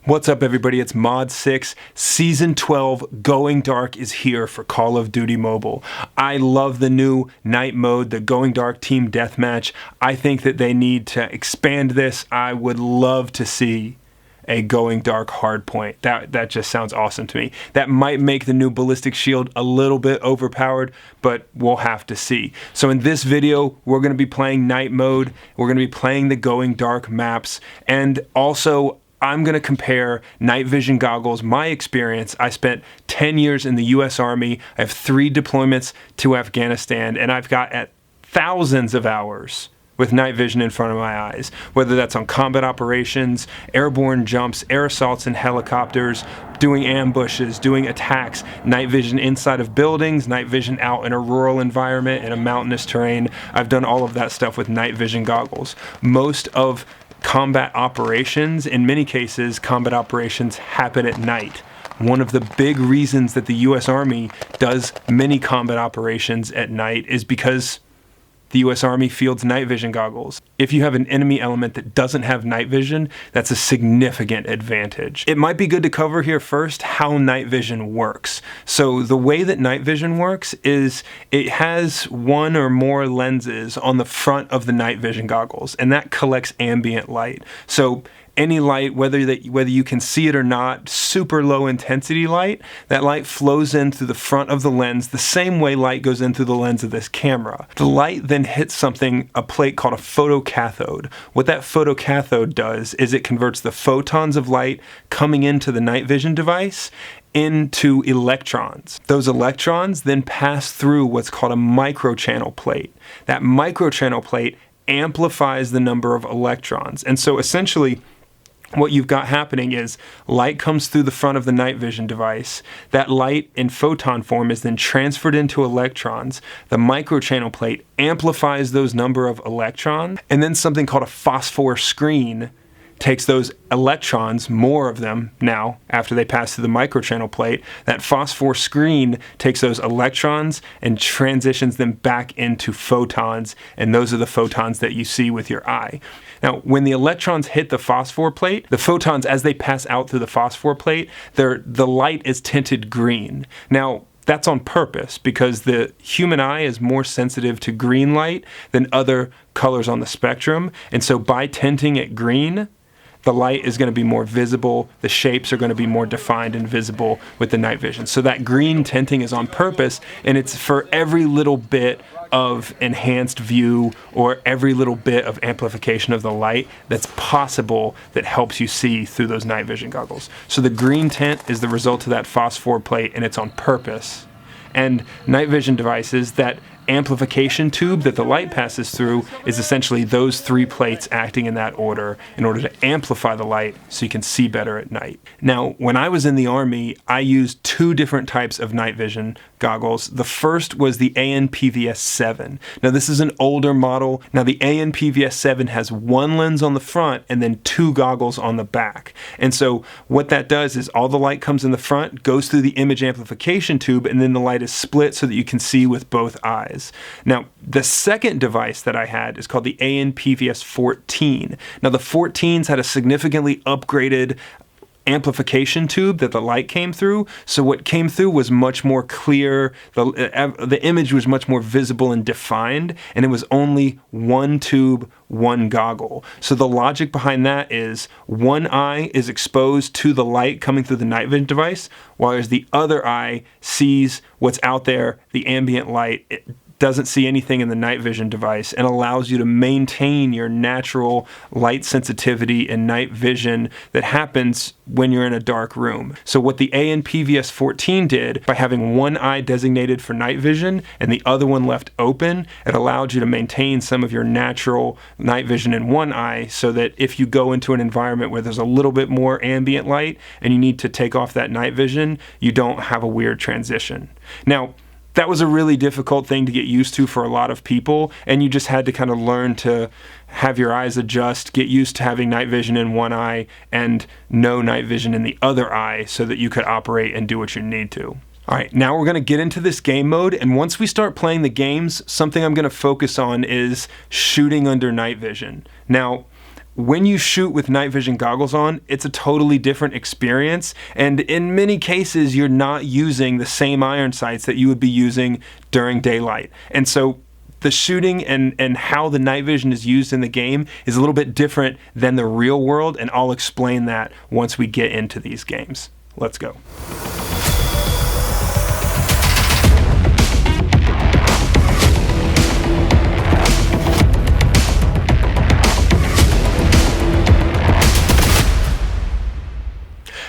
What's up, everybody? It's Modsix. Season 12 Going Dark is here for Call of Duty Mobile. I love the new night mode, the Going Dark Team Deathmatch. I think that they need to expand this. I would love to see a Going Dark hardpoint. That just sounds awesome to me. That might make the new ballistic shield a little bit overpowered, but we'll have to see. So in this video, we're going to be playing night mode. We're going to be playing the Going Dark maps, and also I'm going to compare night vision goggles, my experience. I spent 10 years in the US Army. I have 3 deployments to Afghanistan, and I've got at thousands of hours with night vision in front of my eyes, whether that's on combat operations, airborne jumps, air assaults in helicopters, doing ambushes, doing attacks, night vision inside of buildings, night vision out in a rural environment, in a mountainous terrain. I've done all of that stuff with night vision goggles. Most of combat operations, in many cases, combat operations happen at night. One of the big reasons that the US Army does many combat operations at night is because the US Army fields night vision goggles. If you have an enemy element that doesn't have night vision, that's a significant advantage. It might be good to cover here first how night vision works. So the way that night vision works is it has one or more lenses on the front of the night vision goggles, and that collects ambient light. So any light, whether you can see it or not, super low intensity light, that light flows in through the front of the lens the same way light goes in through the lens of this camera. The light then hits a plate called a photocathode. What that photocathode does is it converts the photons of light coming into the night vision device into electrons. Those electrons then pass through what's called a microchannel plate. That microchannel plate amplifies the number of electrons. And so essentially, what you've got happening is light comes through the front of the night vision device. That light in photon form is then transferred into electrons. The microchannel plate amplifies those number of electrons, and then something called a phosphor screen takes those electrons, more of them now, after they pass through the microchannel plate. That phosphor screen takes those electrons and transitions them back into photons, and those are the photons that you see with your eye. Now, when the electrons hit the phosphor plate, the photons, as they pass out through the phosphor plate, the light is tinted green. Now, that's on purpose because the human eye is more sensitive to green light than other colors on the spectrum, and so by tinting it green, the light is going to be more visible, the shapes are going to be more defined and visible with the night vision. So that green tinting is on purpose, and it's for every little bit of enhanced view or every little bit of amplification of the light that's possible that helps you see through those night vision goggles. So the green tint is the result of that phosphor plate, and it's on purpose. And night vision devices, that amplification tube that the light passes through is essentially those 3 plates acting in that order in order to amplify the light so you can see better at night. Now, when I was in the Army, I used 2 different types of night vision goggles. The first was the ANPVS-7. Now, this is an older model. Now, the ANPVS-7 has 1 lens on the front and then 2 goggles on the back. And so what that does is all the light comes in the front, goes through the image amplification tube, and then the light is split so that you can see with both eyes. Now, the second device that I had is called the ANPVS-14. Now, the 14s had a significantly upgraded amplification tube that the light came through, so what came through was much more clear, the image was much more visible and defined, and it was only 1 tube, 1 goggle. So the logic behind that is one eye is exposed to the light coming through the night vision device, whereas the other eye sees what's out there, the ambient light. It doesn't see anything in the night vision device, and allows you to maintain your natural light sensitivity and night vision that happens when you're in a dark room. So what the ANPVS-14 did, by having one eye designated for night vision and the other one left open, it allowed you to maintain some of your natural night vision in one eye, so that if you go into an environment where there's a little bit more ambient light and you need to take off that night vision, you don't have a weird transition. Now, that was a really difficult thing to get used to for a lot of people, and you just had to kind of learn to have your eyes adjust, get used to having night vision in one eye and no night vision in the other eye so that you could operate and do what you need to. Alright, now we're going to get into this game mode, and once we start playing the games, something I'm going to focus on is shooting under night vision. Now, when you shoot with night vision goggles on, it's a totally different experience. And in many cases, you're not using the same iron sights that you would be using during daylight. And so the shooting and how the night vision is used in the game is a little bit different than the real world. And I'll explain that once we get into these games. Let's go.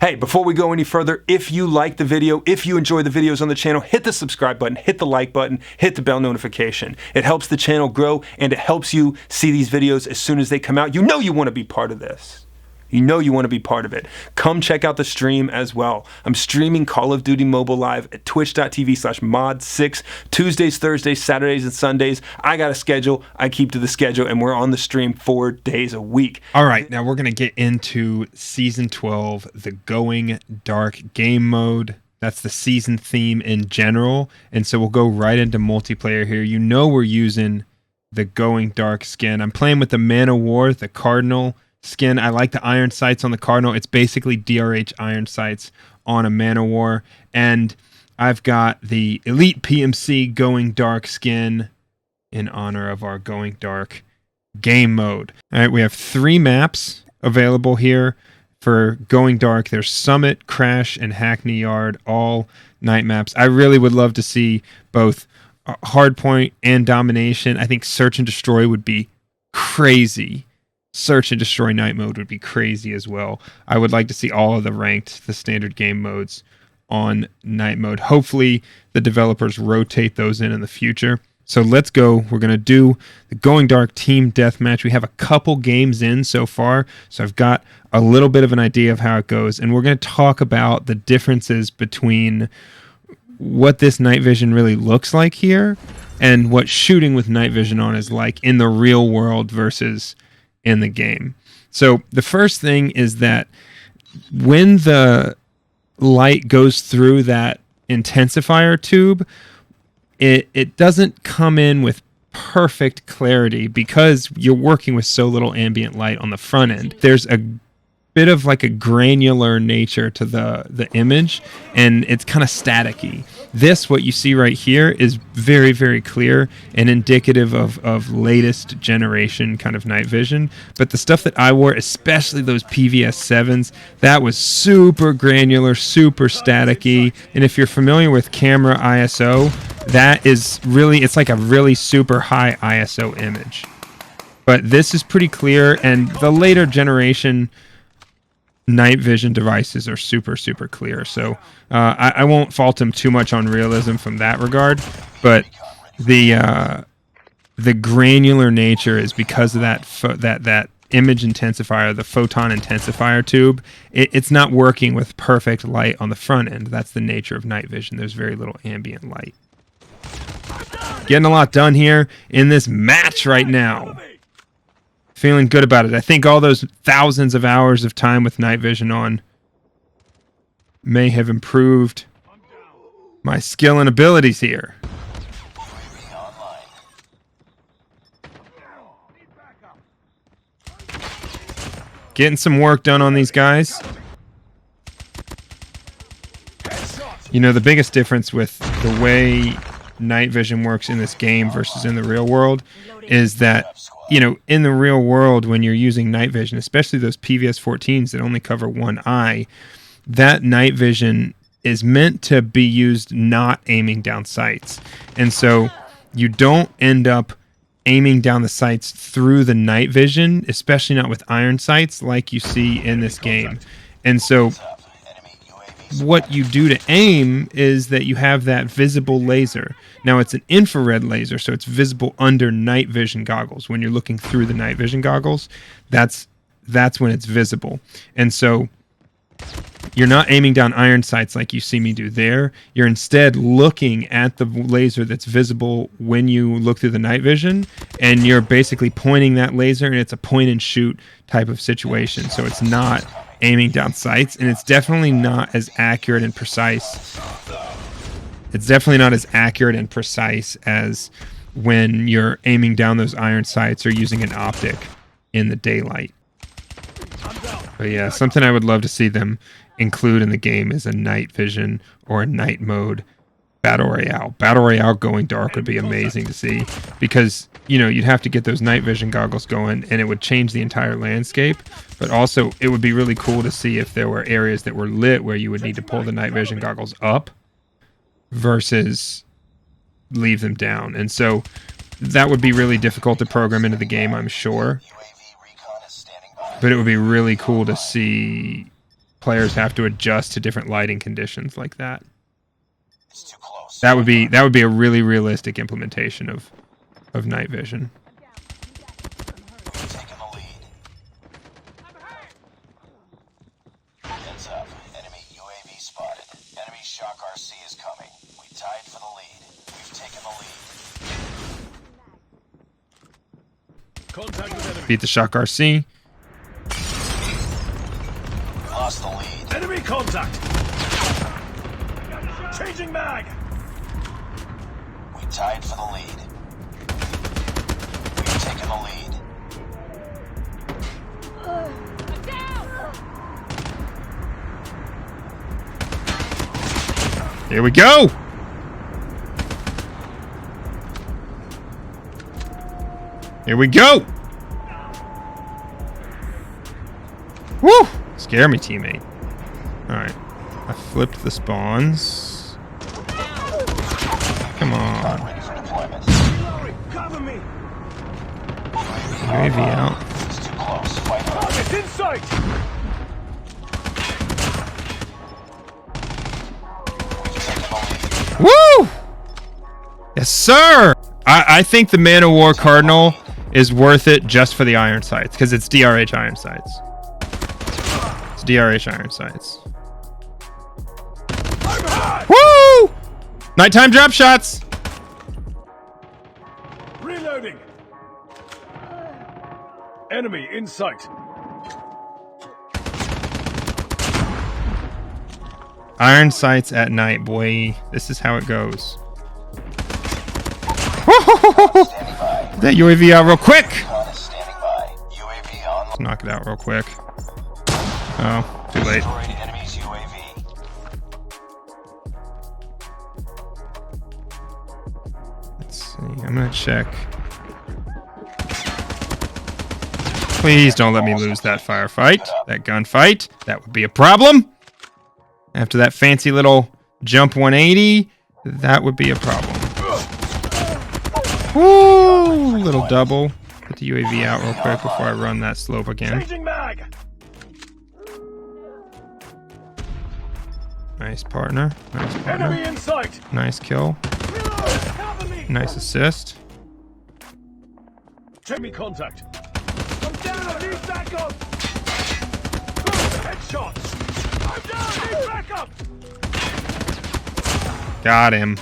Hey, before we go any further, if you like the video, if you enjoy the videos on the channel, hit the subscribe button, hit the like button, hit the bell notification. It helps the channel grow and it helps you see these videos as soon as they come out. You know you want to be part of this. You know you want to be part of it. Come check out the stream as well. I'm streaming Call of Duty Mobile live at twitch.tv/Modsix, Tuesdays, Thursdays, Saturdays, and Sundays. I got a schedule. I keep to the schedule, and we're on the stream 4 days a week. All right, now we're going to get into Season 12, the Going Dark game mode. That's the season theme in general, and so we'll go right into multiplayer here. You know we're using the Going Dark skin. I'm playing with the Man of War, the Cardinal skin. I like the iron sights on the Cardinal. It's basically DRH iron sights on a Man of War. And I've got the Elite PMC Going Dark skin in honor of our Going Dark game mode. All right, we have 3 maps available here for Going Dark. There's Summit, Crash, and Hackney Yard, all night maps. I really would love to see both Hardpoint and Domination. I think Search and Destroy would be crazy. Search and Destroy night mode would be crazy as well. I would like to see all of the ranked, the standard game modes on night mode. Hopefully the developers rotate those in the future. So let's go. We're going to do the Going Dark team deathmatch. We have a couple games in so far, so I've got a little bit of an idea of how it goes. And we're going to talk about the differences between what this night vision really looks like here and what shooting with night vision on is like in the real world versus in the game. So the first thing is that when the light goes through that intensifier tube, it doesn't come in with perfect clarity because you're working with so little ambient light on the front end. There's a bit of like a granular nature to the image, and it's kind of staticky. This, what you see right here, is very, very clear and indicative of latest generation kind of night vision. But the stuff that I wore, especially those PVS 7s, that was super granular, super staticky. And if you're familiar with camera ISO, that is really, it's like a really super high ISO image. But this is pretty clear, and the later generation night vision devices are super, super clear. So I won't fault them too much on realism from that regard, but the granular nature is because of that image intensifier, the photon intensifier tube. It's not working with perfect light on the front end. That's the nature of night vision. There's very little ambient light. Getting a lot done here in this match right now. Feeling good about it. I think all those thousands of hours of time with night vision on may have improved my skill and abilities here. Getting some work done on these guys. You know, the biggest difference with the way night vision works in this game versus in the real world is that, you know, in the real world, when you're using night vision, especially those PVS 14s that only cover one eye, that night vision is meant to be used not aiming down sights. And so you don't end up aiming down the sights through the night vision, especially not with iron sights like you see in this game. And so what you do to aim is that you have that visible laser. Now it's an infrared laser, so it's visible under night vision goggles. When you're looking through the night vision goggles, that's when it's visible. And so you're not aiming down iron sights like you see me do there. You're instead looking at the laser that's visible when you look through the night vision, and you're basically pointing that laser, and it's a point and shoot type of situation. So it's not aiming down sights, and it's definitely not as accurate and precise. It's definitely not as accurate and precise as when you're aiming down those iron sights or using an optic in the daylight. But yeah, something I would love to see them include in the game is a night vision or a night mode battle royale. Battle royale going dark would be amazing to see because, you know, you'd have to get those night vision goggles going and it would change the entire landscape. But also it would be really cool to see if there were areas that were lit where you would need to pull the night vision goggles up versus leave them down. And so that would be really difficult to program into the game, I'm sure. But it would be really cool to see players have to adjust to different lighting conditions like that. That would be a really realistic implementation of night vision. Heads up. Enemy UAV spotted. Enemy shock RC is coming. We tied for the lead. We've taken the lead. Contact with enemy. Beat the shock RC. Lost the lead. Enemy contact. Changing mag. We tied for the lead. We've taken the lead. Here we go. Here we go. Woo! Scare me, teammate. Alright. I flipped the spawns. Come on. Ready for deployment. Cover me. UAV out. It's too close. Fight hard. It's in sight! We've taken the lead. Woo! Yes, sir! I think the Man of War Cardinal is worth it just for the iron sights, because it's DRH iron sights. It's DRH iron sights. Woo! Nighttime drop shots! Reloading! Enemy in sight. Iron sights at night, boy. This is how it goes. That UAV out real quick! Recon is standing by. UAV on. Let's knock it out real quick. Oh, too late. Destroyed enemy's UAV. Let's see. I'm gonna check. Please don't let me lose that firefight. That gunfight. That would be a problem. After that fancy little jump 180, that would be a problem. Woo! Little double. Put the UAV out real quick before I run that slope again. Changing mag! Nice partner. Nice Enemy partner. in sight! Nice kill. Reload! Cover me! Nice assist. Enemy contact. I'm down! I need backup! Headshot! I'm down! Need backup! Got him.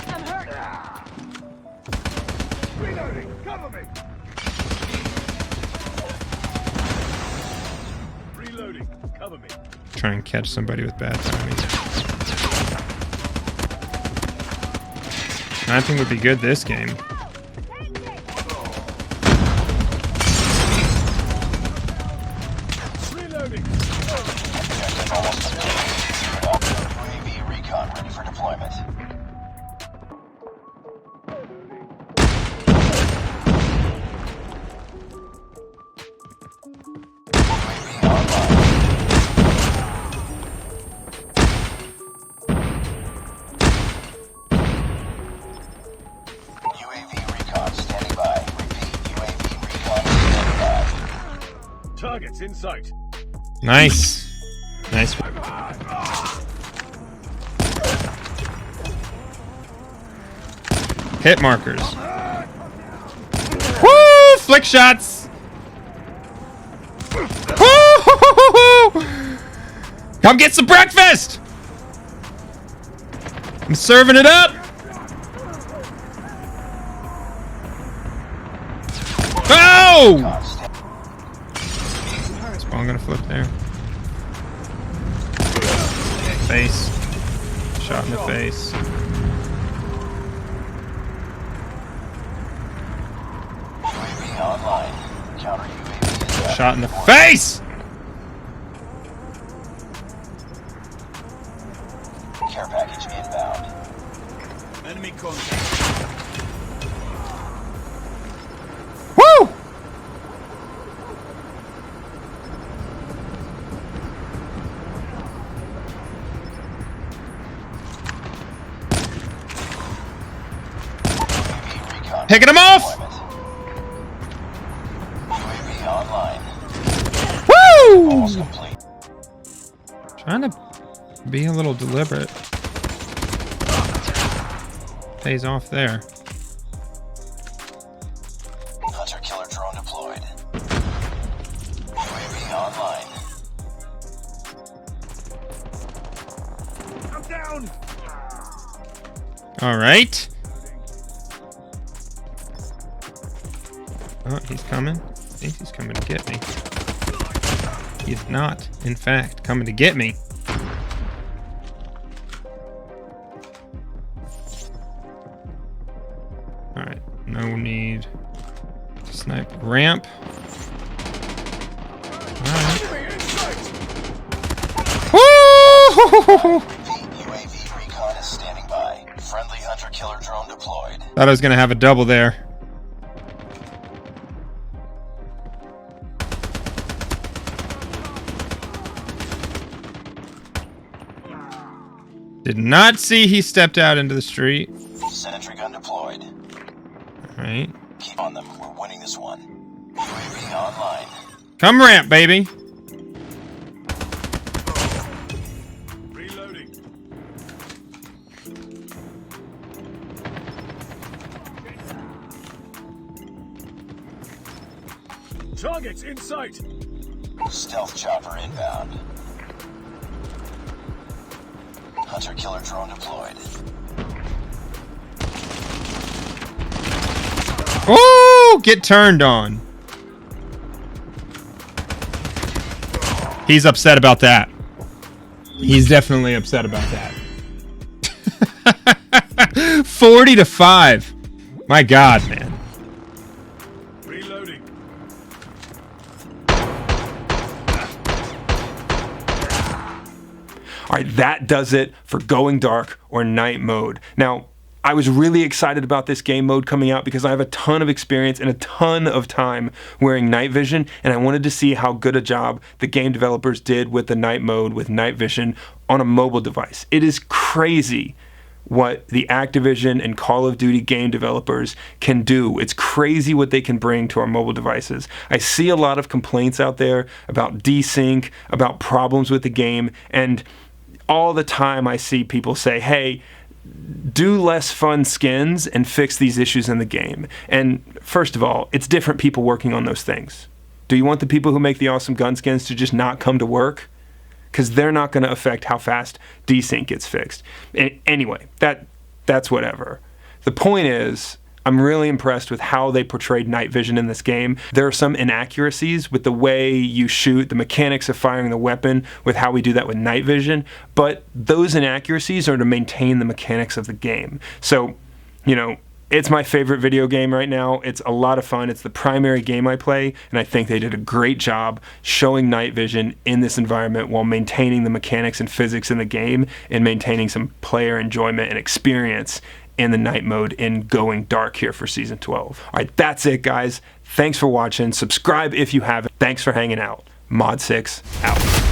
I'm hurt! Reloading! Cover me! Reloading! Cover me! Try and catch somebody with bad timing. Sniping would be good this game. Reloading! Objective almost complete. UAV recon ready for deployment. UAV online. UAV recon standing by. Repeat, UAV recon standing by. Targets in sight! Nice. Nice. Hit markers. Woo! Flick shots. Woo! Come get some breakfast. I'm serving it up. Oh! Spawn gonna flip there. Face. Shot in the face. UAV online. Counter UAV is shot in the face! Care package inbound. Enemy contact. Woo! Recon Picking him off! deployment. UAV online. Woo! Almost complete. Trying to be a little deliberate. Pays off there. Hunter killer drone deployed. UAV online. I'm down. All right. Oh, he's coming. I think he's coming to get me. He's not, in fact, coming to get me. All right, no need to snipe ramp. All right. Woo! UAV recon is standing by. Friendly hunter killer drone deployed. Thought I was gonna have a double there. Did not see he stepped out into the street. Sentry gun deployed. All right. Keep on them. We're winning this one. UAV online. Come ramp, baby. Reloading. Targets in sight. Stealth chopper inbound. Hunter killer drone deployed. Oh, get turned on. He's upset about that. He's definitely upset about that. 40-5. My God, man. Reloading. All right, that does it for Going Dark or Night Mode. Now, I was really excited about this game mode coming out because I have a ton of experience and a ton of time wearing night vision, and I wanted to see how good a job the game developers did with the night mode with night vision on a mobile device. It is crazy what the Activision and Call of Duty game developers can do. It's crazy what they can bring to our mobile devices. I see a lot of complaints out there about desync, about problems with the game, and all the time I see people say, hey, do less fun skins and fix these issues in the game. And first of all, it's different people working on those things. Do you want the people who make the awesome gun skins to just not come to work? Because they're not going to affect how fast desync gets fixed. Anyway, that's whatever. The point is, I'm really impressed with how they portrayed night vision in this game. There are some inaccuracies with the way you shoot, the mechanics of firing the weapon, with how we do that with night vision, but those inaccuracies are to maintain the mechanics of the game. So, you know, it's my favorite video game right now. It's a lot of fun. It's the primary game I play, and I think they did a great job showing night vision in this environment while maintaining the mechanics and physics in the game and maintaining some player enjoyment and experience in the night mode in Going Dark here for Season 12. All right, that's it, guys. Thanks for watching. Subscribe if you haven't. Thanks for hanging out. Modsix out.